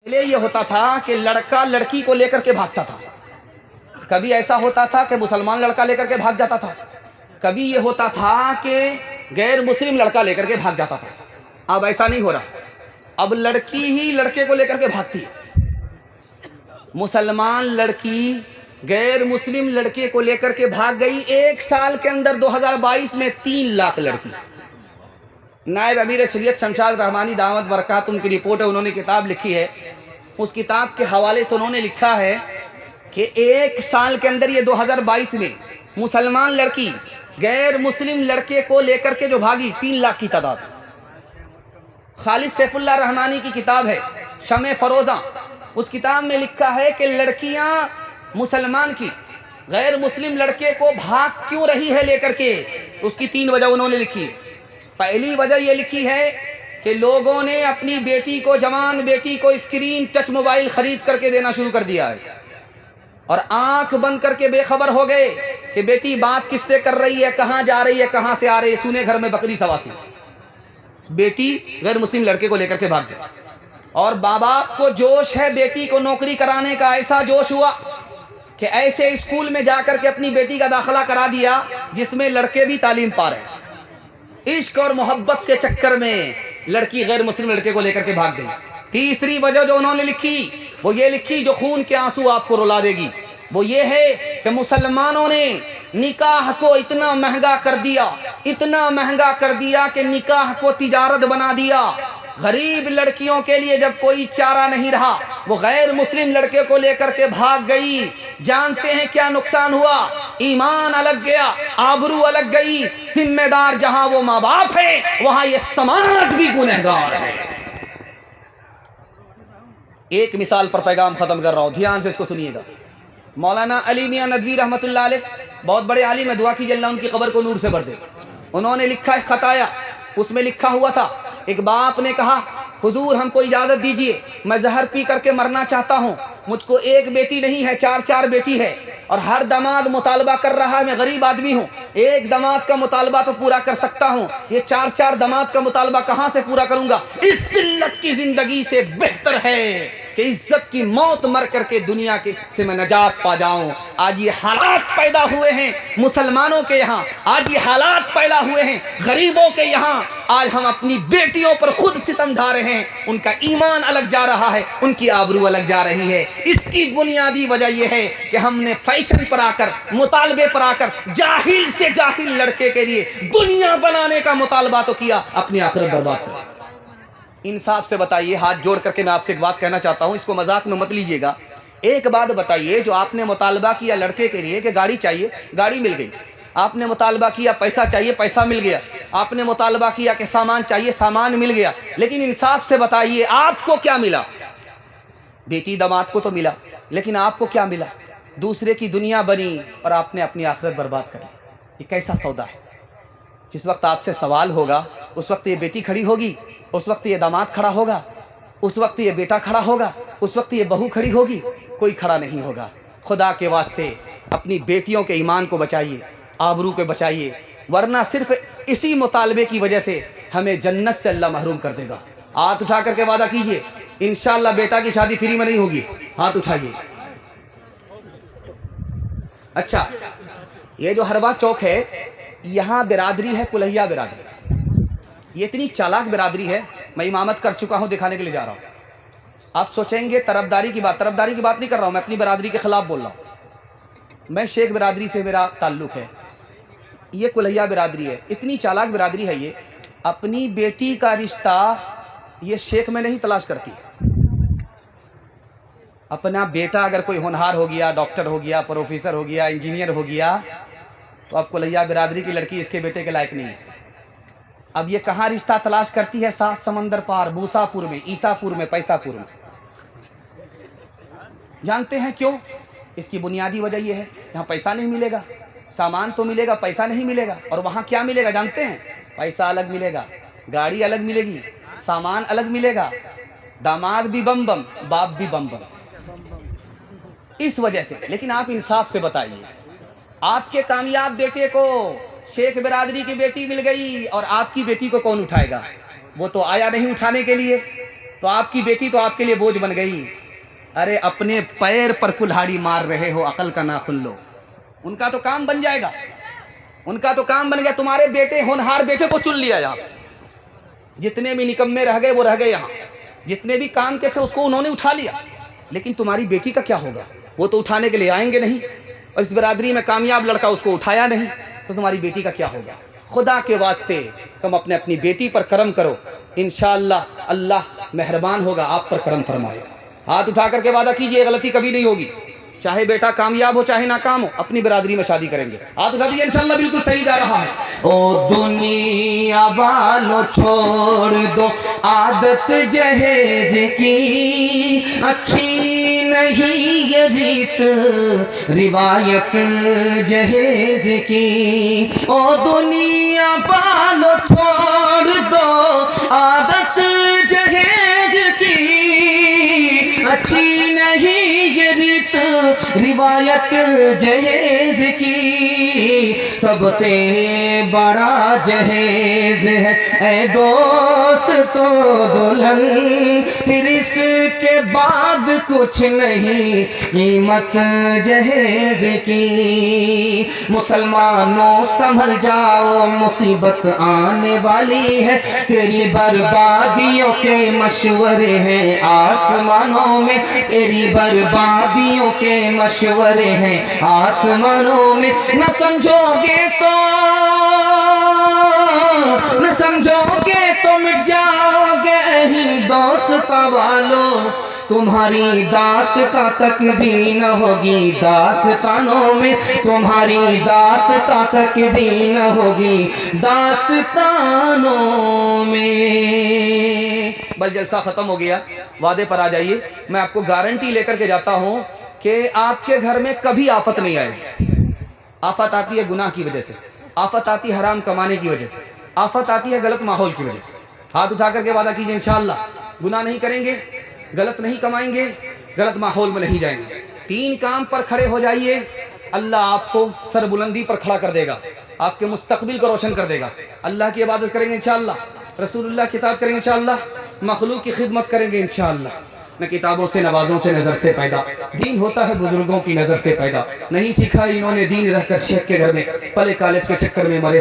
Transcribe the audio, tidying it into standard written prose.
پہلے یہ ہوتا تھا کہ لڑکا لڑکی کو لے کر کے بھاگتا تھا، کبھی ایسا ہوتا تھا کہ مسلمان لڑکا لے کر کے بھاگ جاتا تھا، کبھی یہ ہوتا تھا کہ غیر مسلم لڑکا لے کر کے بھاگ جاتا تھا۔ اب ایسا نہیں ہو رہا، اب لڑکی ہی لڑکے کو لے کر کے بھاگتی ہے۔ مسلمان لڑکی غیر مسلم لڑکے کو لے کر کے بھاگ گئی۔ ایک سال کے اندر 2022 میں 3 لاکھ لڑکی۔ نائب امیر شریعت شمشاد رحمانی دعوت برکات ان کی رپورٹ ہے، انہوں نے کتاب لکھی ہے، اس کتاب کے حوالے سے انہوں نے لکھا ہے کہ ایک سال کے اندر یہ 2022 میں مسلمان لڑکی غیر مسلم لڑکے کو لے کر کے جو بھاگی 3 لاکھ کی تعداد۔ خالد سیف اللہ رحمانی کی کتاب ہے شمع فروزاں، اس کتاب میں لکھا ہے کہ لڑکیاں مسلمان کی غیر مسلم لڑکے کو بھاگ کیوں رہی ہے لے کر کے، اس کی 3 وجہ انہوں نے لکھی ہے۔ پہلی وجہ یہ لکھی ہے کہ لوگوں نے اپنی بیٹی کو، جوان بیٹی کو اسکرین ٹچ موبائل خرید کر کے دینا شروع کر دیا ہے، اور آنکھ بند کر کے بے خبر ہو گئے کہ بیٹی بات کس سے کر رہی ہے، کہاں جا رہی ہے، کہاں سے آ رہی ہے، سنے گھر میں بکری سواسی۔ بیٹی غیر مسلم لڑکے کو لے کر کے بھاگ گئی، اور باپ کو جوش ہے بیٹی کو نوکری کرانے کا، ایسا جوش ہوا کہ ایسے اسکول میں جا کر کے اپنی بیٹی کا داخلہ کرا دیا جس میں لڑکے بھی تعلیم پا رہے ہیں۔ عشق اور محبت کے چکر میں لڑکی غیر مسلم لڑکے کو لے کر کے بھاگ گئی۔ تیسری وجہ جو انہوں نے لکھی وہ یہ لکھی، جو خون کے آنسو آپ کو رلا دے گی، وہ یہ ہے کہ مسلمانوں نے نکاح کو اتنا مہنگا کر دیا، اتنا مہنگا کر دیا کہ نکاح کو تجارت بنا دیا۔ غریب لڑکیوں کے لیے جب کوئی چارہ نہیں رہا، وہ غیر مسلم لڑکے کو لے کر کے بھاگ گئی۔ جانتے ہیں کیا نقصان ہوا؟ ایمان الگ گیا، آبرو الگ گئی۔ ذمہ دار جہاں وہ ماں باپ ہے، وہاں یہ سماج بھی گنہگار ہے۔ ایک مثال پر پیغام ختم کر رہا ہوں، دھیان سے اس کو سنیے گا۔ مولانا علی میاں ندوی رحمۃ اللہ علیہ بہت بڑے عالم ہے، دعا کیجیے اللہ ان کی قبر کو نور سے بھر دے۔ انہوں نے لکھا ہے خطایا، اس میں لکھا ہوا تھا ایک باپ نے کہا حضور ہم کو اجازت دیجئے، میں زہر پی کر کے مرنا چاہتا ہوں، مجھ کو ایک بیٹی نہیں ہے، 4 بیٹی ہے، اور ہر داماد مطالبہ کر رہا ہے، میں غریب آدمی ہوں، ایک داماد کا مطالبہ تو پورا کر سکتا ہوں، یہ 4 داماد کا مطالبہ کہاں سے پورا کروں گا؟ اس ذلت کی زندگی سے بہتر ہے کہ عزت کی موت مر کر کے دنیا کے سے میں نجات پا جاؤں۔ آج یہ حالات پیدا ہوئے ہیں مسلمانوں کے یہاں، آج یہ حالات پیدا ہوئے ہیں غریبوں کے یہاں، آج ہم اپنی بیٹیوں پر خود ستم ڈھا رہے ہیں، ان کا ایمان الگ جا رہا ہے، ان کی آبرو الگ جا رہی ہے۔ اس کی بنیادی وجہ یہ ہے کہ ہم نے فیشن پر آ کر، مطالبے پر آ کر جاہل سے جاہل لڑکے کے لیے دنیا بنانے کا مطالبہ تو کیا، اپنی آخرت برباد کر۔ انصاف سے بتائیے، ہاتھ جوڑ کر کے میں آپ سے ایک بات کہنا چاہتا ہوں، اس کو مذاق میں مت لیجیے گا۔ ایک بات بتائیے، جو آپ نے مطالبہ کیا لڑکے کے لیے کہ گاڑی چاہیے، گاڑی مل گئی، آپ نے مطالبہ کیا پیسہ چاہیے، پیسہ مل گیا، آپ نے مطالبہ کیا کہ سامان چاہیے، سامان مل گیا، لیکن انصاف سے بتائیے آپ کو کیا ملا؟ بیٹی داماد کو تو ملا، لیکن آپ کو کیا ملا؟ دوسرے کی دنیا بنی اور آپ نے اپنی آخرت برباد کر لی۔ یہ کیسا سودا ہے؟ جس وقت آپ سے سوال ہوگا اس وقت یہ بیٹی کھڑی ہوگی، اس وقت یہ داماد کھڑا ہوگا، اس وقت یہ بیٹا کھڑا ہوگا، اس وقت یہ بہو کھڑی ہوگی، کوئی کھڑا نہیں ہوگا۔ خدا کے واسطے اپنی بیٹیوں کے ایمان کو بچائیے، آبرو کو بچائیے، ورنہ صرف اسی مطالبے کی وجہ سے ہمیں جنت سے اللہ محروم کر دے گا۔ ہاتھ اٹھا کر کے وعدہ کیجئے انشاءاللہ بیٹا کی شادی فری میں نہیں ہوگی، ہاتھ اٹھائیے۔ اچھا، یہ جو ہروا چوک ہے، یہاں برادری ہے کلہیا برادری، یہ اتنی چالاک برادری ہے، میں امامت کر چکا ہوں، دکھانے کے لیے جا رہا ہوں۔ آپ سوچیں گے طرفداری کی بات نہیں کر رہا ہوں، میں اپنی برادری کے خلاف بول رہا ہوں۔ میں شیخ برادری سے میرا تعلق ہے، یہ کلہیا برادری ہے، اتنی چالاک برادری ہے، یہ اپنی بیٹی کا رشتہ یہ شیخ میں نہیں تلاش کرتی۔ اپنا بیٹا اگر کوئی ہونہار ہو گیا، ڈاکٹر ہو گیا، پروفیسر ہو گیا، انجینئر ہو گیا، تو اب کلہیا برادری کی لڑکی اس کے بیٹے کے لائق نہیں ہے۔ اب یہ کہاں رشتہ تلاش کرتی ہے؟ 7 سمندر پار، موسیٰ پور میں، عیسیٰ پور میں، پیسہ پور میں۔ جانتے ہیں کیوں؟ اس کی بنیادی وجہ یہ ہے، یہاں پیسہ نہیں ملے گا، سامان تو ملے گا، پیسہ نہیں ملے گا، اور وہاں کیا ملے گا جانتے ہیں؟ پیسہ الگ ملے گا، گاڑی الگ ملے گی، سامان الگ ملے گا، داماد بھی بم بم، باپ بھی بم بم۔ اس وجہ سے، لیکن آپ انصاف سے بتائیے، آپ کے کامیاب بیٹے کو شیخ برادری کی بیٹی مل گئی اور آپ کی بیٹی کو کون اٹھائے گا؟ وہ تو آیا نہیں اٹھانے کے لیے۔ تو آپ کی بیٹی تو آپ کے لیے بوجھ بن گئی. ارے اپنے پیر پر کلہاڑی مار رہے ہو, عقل کا ناخن لو. ان کا تو کام بن جائے گا, ان کا تو کام بن گیا. تمہارے بیٹے ہونہار بیٹے کو چن لیا یہاں سے. جتنے بھی نکمے رہ گئے وہ رہ گئے یہاں, جتنے بھی کام کے تھے اس کو انہوں نے اٹھا لیا. لیکن تمہاری بیٹی کا کیا ہوگا؟ وہ تو اٹھانے کے لیے آئیں گے نہیں, اور اس برادری میں کامیاب لڑکا اس کو اٹھایا نہیں, تو تمہاری بیٹی کا کیا ہوگا؟ خدا کے واسطے تم اپنی بیٹی پر کرم کرو, انشاءاللہ اللہ مہربان ہوگا, آپ پر کرم فرمائے گا. ہاتھ اٹھا کر کے وعدہ کیجئے غلطی کبھی نہیں ہوگی. چاہے بیٹا کامیاب ہو چاہے ناکام ہو, اپنی برادری میں شادی کریں گے. ہاتھ اٹھا دیجئے, انشاءاللہ بالکل صحیح جا رہا ہے. او دنیا والو چھوڑ دو عادت جہیز کی, اچھی نہیں یہ ریت روایت جہیز کی. او دنیا والو چھوڑ دو عادت جہیز کی, اچھی نہیں یہ ریت روایت جہیز کی. سب سے بڑا جہیز ہے اے دوست و دلہن, پھر اس کے بعد کچھ نہیں قیمت جہیز کی. مسلمانوں سنبھل جاؤ مصیبت آنے والی ہے, تیری بربادیوں کے مشورے ہیں آسمانوں میں, تیری بربادیوں کے مشورے ہیں آسمانوں میں. نہ سمجھو گے تو مٹ جاؤ گے ہندوستاں والو, تمہاری داستاں تک بھی نہ ہوگی داستانوں میں, تمہاری داستاں تک بھی نہ ہوگی داستانوں میں. بس جلسہ ختم ہو گیا, وعدے پر آ جائیے. میں آپ کو گارنٹی لے کر کے جاتا ہوں کہ آپ کے گھر میں کبھی آفت نہیں آئے گی. آفت آتی ہے گناہ کی وجہ سے, آفت آتی ہے حرام کمانے کی وجہ سے, آفت آتی ہے غلط ماحول کی وجہ سے. ہاتھ اٹھا کر کے وعدہ کیجئے انشاءاللہ گناہ نہیں کریں گے, غلط نہیں کمائیں گے, غلط ماحول میں نہیں جائیں گے. 3 کام پر کھڑے ہو جائیے, اللہ آپ کو سر بلندی پر کھڑا کر دے گا, آپ کے مستقبل کو روشن کر دے گا. اللہ کی عبادت کریں گے انشاءاللہ, رسول اللہ کی اطاعت کریں گے انشاءاللہ, مخلوق کی خدمت کریں گے انشاءاللہ. نہ کتابوں سے نوازوں سے نظر سے پیدا, دین ہوتا ہے بزرگوں کی نظر سے پیدا. نہیں سیکھا انہوں نے دین رہ کر شیخ کے گھر میں, پلے کالج کے چکر میں مرے.